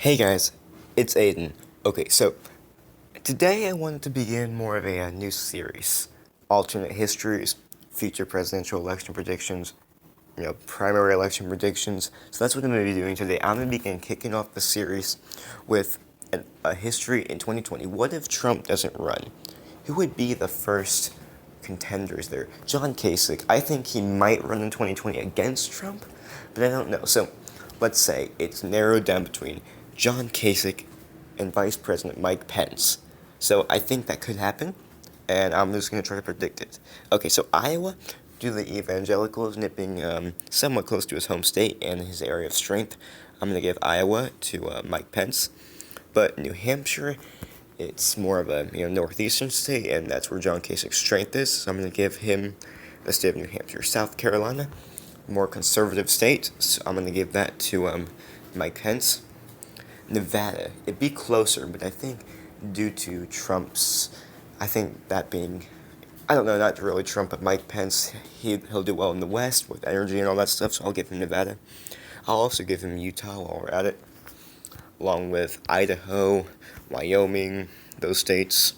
Hey guys, it's Aiden. Okay, so today I wanted to begin more of a new series, alternate histories, future presidential election predictions, primary election predictions. So that's what I'm going to be doing today. I'm going to begin kicking off the series with a history in 2020. What if Trump doesn't run? Who would be the first contenders there? John Kasich. I think he might run in 2020 against Trump, but I don't know. So let's say it's narrowed down between John Kasich and Vice President Mike Pence. So I think that could happen, and I'm just going to try to predict it. Okay, so Iowa, due to the evangelicals and it being somewhat close to his home state and his area of strength, I'm going to give Iowa to Mike Pence. But New Hampshire, it's more of a northeastern state, and that's where John Kasich's strength is. So I'm going to give him the state of New Hampshire. South Carolina, more conservative state, so I'm going to give that to Mike Pence. Nevada, it'd be closer, but I think due to Trump's, I think that being, I don't know, not really Trump, but Mike Pence, he'll do well in the West with energy and all that stuff, so I'll give him Nevada. I'll also give him Utah while we're at it, along with Idaho, Wyoming, those states.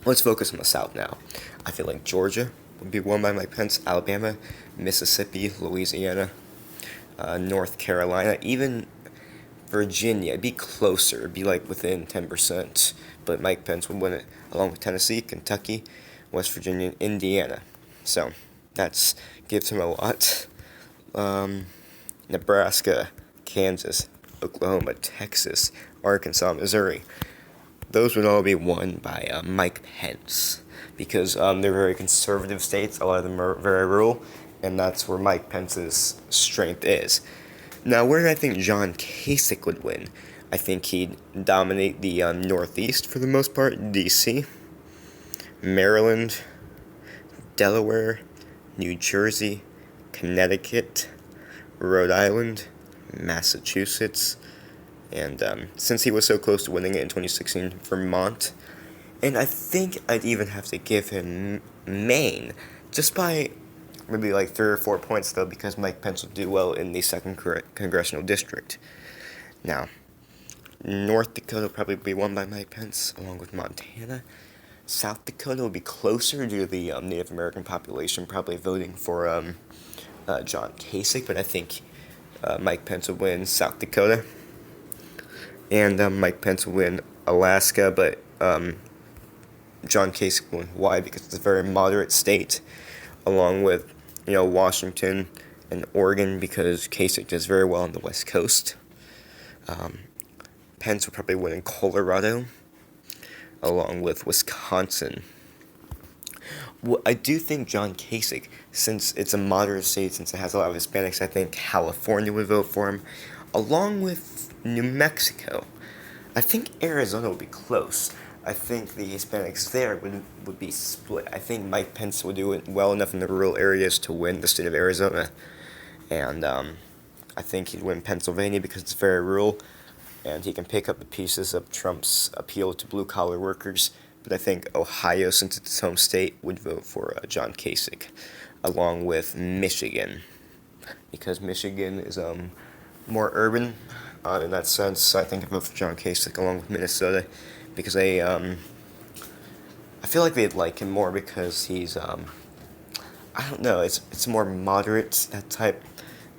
Let's focus on the South now. I feel like Georgia would be won by Mike Pence, Alabama, Mississippi, Louisiana, North Carolina, even Virginia. It'd be closer, it'd be like within 10%, but Mike Pence would win it, along with Tennessee, Kentucky, West Virginia, and Indiana. So that's gives him a lot. Nebraska, Kansas, Oklahoma, Texas, Arkansas, Missouri. Those would all be won by Mike Pence because they're very conservative states. A lot of them are very rural, and that's where Mike Pence's strength is. Now, where do I think John Kasich would win? I think he'd dominate the Northeast for the most part, D.C., Maryland, Delaware, New Jersey, Connecticut, Rhode Island, Massachusetts, and since he was so close to winning it in 2016, Vermont. And I think I'd even have to give him Maine, just by maybe like 3 or 4 points, though, because Mike Pence will do well in the 2nd congressional district. Now, North Dakota will probably be won by Mike Pence, along with Montana. South Dakota will be closer due to the Native American population probably voting for John Kasich, but I think Mike Pence will win South Dakota. And Mike Pence will win Alaska, but John Kasich will win Hawaii because it's a very moderate state, along with Washington and Oregon because Kasich does very well on the West Coast. Pence will probably win in Colorado, along with Wisconsin. Well, I do think John Kasich, since it's a moderate state, since it has a lot of Hispanics, I think California would vote for him, along with New Mexico. I think Arizona would be close. I think the Hispanics there would be split. I think Mike Pence would do it well enough in the rural areas to win the state of Arizona. And I think he'd win Pennsylvania because it's very rural, and he can pick up the pieces of Trump's appeal to blue-collar workers. But I think Ohio, since it's his home state, would vote for John Kasich, along with Michigan, because Michigan is more urban in that sense. So I think I'd vote for John Kasich, along with Minnesota, because I feel like they'd like him more because he's I don't know, it's more moderate, that type,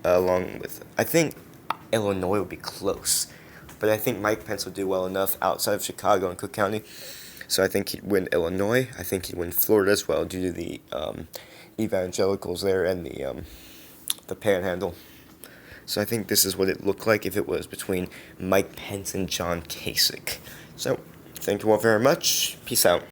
along with, I think Illinois would be close, but I think Mike Pence would do well enough outside of Chicago and Cook County, so I think he'd win Illinois. I think he'd win Florida as well due to the evangelicals there and the Panhandle. So I think this is what it looked like if it was between Mike Pence and John Kasich. So, thank you all very much. Peace out.